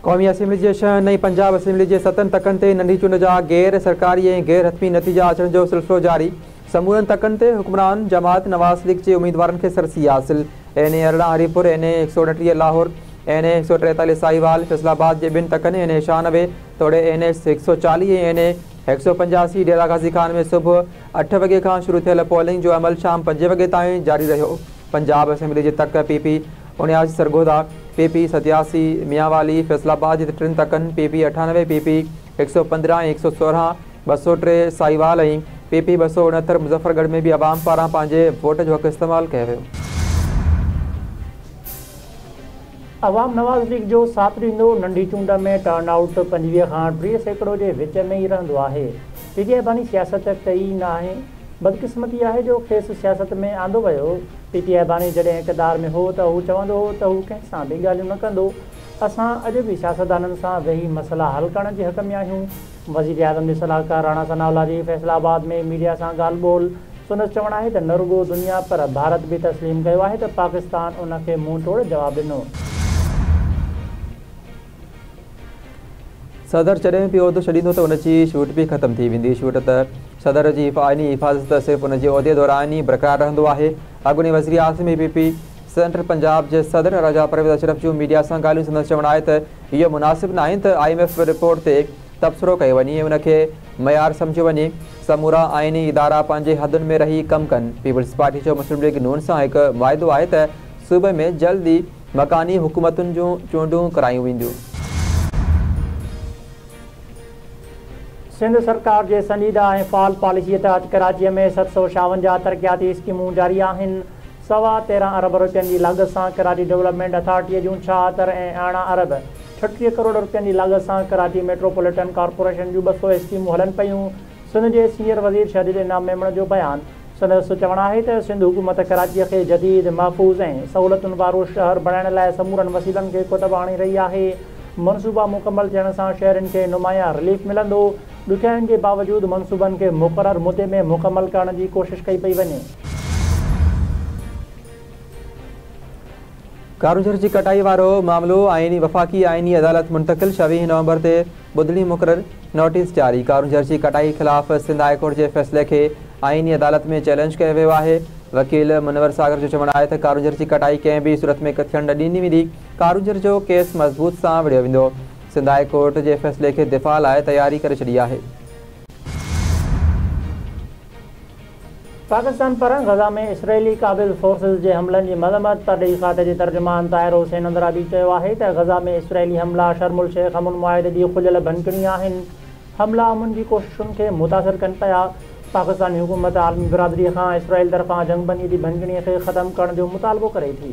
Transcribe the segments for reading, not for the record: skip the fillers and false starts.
क़ौमी असेंबली जे 6 नई पंजाब असेंबली जे 7 तकनि ते नंढी चूंड जा गैर सरकारी ऐं गैर हतमी नतीजा अचण जो सिलसिलो जारी। समूरनि तकनि ते हुक्मरान जमात नवाज़ लीग जे उम्मीदवारनि खे सरसी हासिल। NA 18 Haripur, NA 129 Lahore, NA 143 Sahiwal, Faisalabad जे 2 तकनि, NA 96 तोड़े NA 140 ऐं NA 185 डेरा गाज़ी खान में सुबुह 8 वॻे खां शुरू थियल पोलिंग जो अमल शाम 5 वॻे ताईं जारी रहियो। पंजाब असेंबली जे तक PP 79 सरगोदा, PP 87 मियांवाली, फैसलाबाद जे 3 तकनि, PP 98, PP 115 ऐं 116, 203 साहिवाल ऐं PP 269 मुज़फ़रगढ़ में भी अवाम पारां पंहिंजे वोट जो हक़ इस्तेमालु कयो वियो। अवाम नवाज़ लीग जो साथ ॾींदो। नंढी चूंड में टर्न आउट 25 खां 30% जे विच में ई रहंदो आहे। PTI बानी सियासत कई न आहे। बदकिस्मती आहे जो खेसि सियासत में आंदो वियो। PTI बानी जॾहिं इक़्तिदार में हो त हू चवंदो हो त हू कंहिं सां बि ॻाल्हियूं न कंदो। असां अॼु बि सियासतदाननि सां वेही मसइला हल करण जे हक़ में आहियूं। वज़ीर आज़म जे सलाहकार राणा सनाउल्लाह जी फैसलाबाद में मीडिया सां ॻाल्हि ॿोल। संदसि चवणु आहे त न रुॻो दुनिया पर भारत बि तस्लीम कयो आहे त पाकिस्तान उन खे मुंहुं तोड़ जवाबु ॾिनो। सदर जॾहिं बि उहिदो छॾींदो त उनजी छूट बि ख़तमु थी वेंदी। छूट त सदर जी आइनी हिफ़ाज़त सिर्फ़ु उनजे उहिदे दौरान ई बरक़रार रहंदो आहे। अॻूणे वज़ीर आज़म PP सेंट्रल पंजाब जे सदर राजा परवेज़ अशरफ जूं मीडिया सां ॻाल्हियूं। संदसि चवणु आहे त इहो मुनासिबु न आहे त IMF रिपोर्ट ते तबसरो कयो वञे ऐं उनखे मयार सम्झियो वञे। समूरा आइनी इदारा पंहिंजे हदुनि में रही कमु कनि। पीपल्स पार्टी जो मुस्लिम लीग नून सां हिकु मुआहिदो आहे त सूबे में जल्द ई मकानी हुकूमतुनि जूं चूंडूं करायूं वेंदियूं। सिंध सरकार जे संजीदा ऐं फ़ाल पॉलिसीअ तहत कराचीअ में 756 तरक़ियाती स्कीमूं जारी आहिनि। 13.25 अरब रुपयनि जी लागत सां कराची डेवलपमेंट अथॉरिटीअ जूं 76 ऐं 18 अरब 36 करोड़ रुपयनि जी लागत सां कराची मेट्रोपॉलिटन कॉर्पोरेशन जूं 200 स्कीमूं हलनि पयूं। सिंध जे सीनियर वज़ीर शहीद इनाम मेमण जो बयानु। संदसि चवणु आहे त सिंध हुकूमत कराचीअ खे जदीद, महफ़ूज़ ऐं सहूलियतुनि वारो शहर बणाइण लाइ समूरनि वसीलनि खे कुतब आणे रही आहे। मनसूबा मुकमल थियण सां शहरनि खे नुमायां रिलीफ मिलंदो। ॾुखियाईनि जे बावजूदि मनसूबनि खे मुक़ररु मुदे में मुकमल करण जी कोशिशि कई पई वञे। कारूंझर जी कटाई वारो मामिलो वफ़ाक़ी आइनी अदालत मुंतक़िल। 26 नवंबर ते ॿुधणी मुक़ररु। नोटिस जारी। कारूंझर जी कटाई ख़िलाफ़ सिंध हाई कोर्ट जे फ़ैसिले खे आइनी अदालत में चैलेंज कयो वियो आहे। वकील मुनवर सागर जो चवणु आहे त कारूंझर जी कटाई कंहिं बि सूरत में थियणु न ॾिनी वेंदी। कारूंझर जो केस मज़बूत सां विढ़ियो वेंदो। सिंध हाई कोर्ट जे फ़ैसिले खे दिफ़ा लाइ तयारी करे छॾी आहे। पाकिस्तान पारां गज़ा में इसराइली क़ाबिल फोर्सिस जे हमलनि जी मज़म्मत तॾहिं खाते जे तर्जुमान ताहिर हुसैन अंदराबी चयो आहे त गज़ा में इसराइली हमला शर्मुल शेख अमुन मुआहिदे जी खुलियल भनकणी आहिनि। हमला अमुन जी कोशिशुनि खे मुतासिर कनि पिया। पाकिस्तानी हुकूमत आलमी बिरादरीअ खां इसराइल तरफ़ां जंगबंदी जी भनकणीअ खे ख़तमु करण जो मुतालबो करे थी।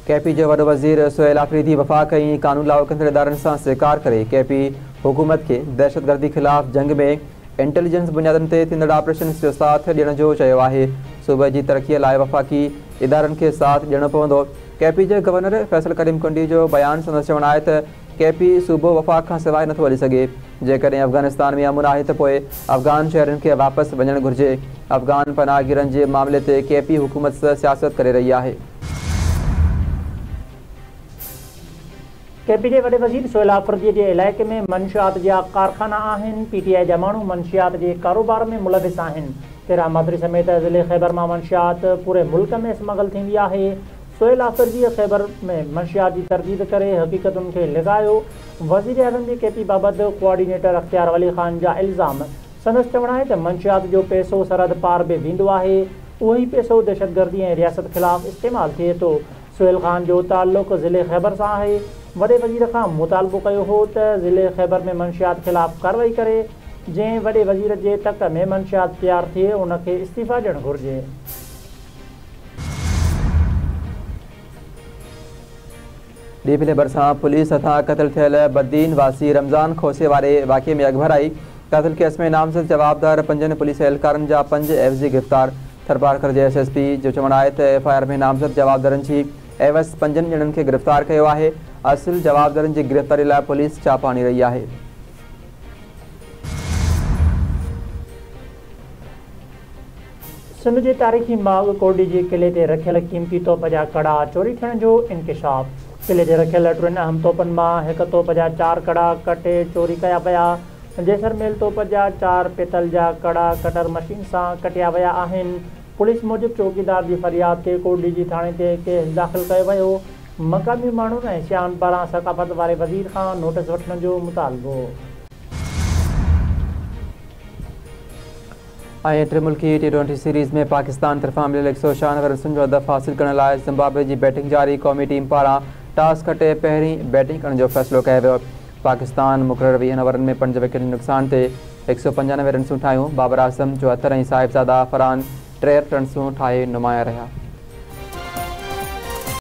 KP जो वॾो वज़ीर सुहेल आफरीदी वफ़ाक़ ऐं क़ानून लाॻू कंदड़ इदारनि सां स्वीकार करे KP हुकूमत खे दहशतगर्दी ख़िलाफ़ जंग में इंटेलिजेंस बुनियादनि ते थींदड़ ऑपरेशन जो साथ ॾियण जो चयो आहे। सूबे जी तरक़ीअ लाइ वफ़ाक़ी इदारनि खे साथ ॾियणो पवंदो। KP जे गवर्नर फैसल करीम कुंडी जो बयानु। संदसि चवणु आहे त KP सूबो वफ़ाक़ खां सवाइ नथो हली सघे। जेकॾहिं अफ़गानिस्तान में अमुन आहे त पोइ अफ़गान शहरनि खे वापसि वञणु घुरिजे। अफ़गान पनाहगीरनि जे मामले ते KP हुकूमत सां सियासत करे रही आहे। KP जे वॾे वज़ीर सुहेल आफरीदीअ जे इलाइक़े में मंशियात जा कारखाना आहिनि। PTI जा माण्हू मंशियात जे कारोबार में मुलविस आहिनि। 13 मादरी समेत ज़िले ख़ैबर मां मंशियात पूरे मुल्क में स्मगल थींदी आहे। सुहेल आफरीदीअ ख़ैबर में मंशियात जी तरदीद करे हक़ीक़तुनि खे लिकायो। वज़ीर आज़म जे KP बाबति कोऑर्डिनेटर अख्तियार वली ख़ान जा इल्ज़ाम। संदसि चवणु आहे त मंशियात जो पैसो सरहद पार बि वेंदो आहे। उहो ई पैसो दहशतगर्दी ऐं रियासत ख़िलाफ़ इस्तेमालु थिए थो। सुहेल ख़ान जो ताल्लुक़ ज़िले ख़ैबर सां आहे। वॾे वज़ीर खां मुतालबो कयो हो त ज़िले ख़ैबर में मंशियात ख़िलाफ़ कार्रवाई करे। जंहिं वॾे वज़ीर जे तक में मंशियात तयारु थिए उनखे इस्तीफ़ा ॾियणु घुरिजे। ॾींहुं भरिसां पुलिस हथां क़तल थियल बदीन वासी रमज़ान खोसे वारे वाक़े में अॻभर आई। क़तल केस में नामज़द जवाबदार 5 पुलिस एहलकारनि जा 5 FZ गिरफ़्तार। थरपारकर जे SSP जो चवणु आहे त FIR में नामज़द जवाबदारनि जी एवज़ 5 ॼणनि खे गिरफ़्तार कयो आहे। असुल जवाबदारनि जी गिरफ़्तारी लाइ पुलिस छापा हणी रही आहे। सिंध जे तारीख़ी बाग़ कोडी जे किले ते रखियल क़ीमती तोप जा कड़ा चोरी थियण जो इंकिशाफ। किले ते रखियल 3 अहम तोपनि मां हिक तोप जा 4 कड़ा कटे चोरी कया विया। जैसलमेर तोप जा 4 पितल जा कड़ा कटर मशीन सां कटिया विया आहिनि। पुलिस मूजिबि चौकीदार जी फरियाद ते कोडी जी थाणे ते केस दाख़िल कयो वियो। मक़ामी माण्हुनि ऐं सियान पारां सक़ाफ़त वारे वज़ीर खां नोटिस वठण जो मुतालबो। त्रिमुल्की T20 सीरीज़ में पाकिस्तान तरफ़ां मिलियल 196 रननि जो हदफ़ हासिल करण लाइ ज़िम्बाब्वे जी बैटिंग जारी। क़ौमी टीम पारां टॉस खटे पहिरीं बैटिंग करण जो फ़ैसिलो कयो वियो। पाकिस्तान मुक़ररु 20 ओवरनि में 5 विकेट नुक़सान ते 195 रनसूं ठाहियूं। बाबर आज़म 74 ऐं साहिबज़ादा फरहान 63 रनसूं ठाहे नुमाया रहिया।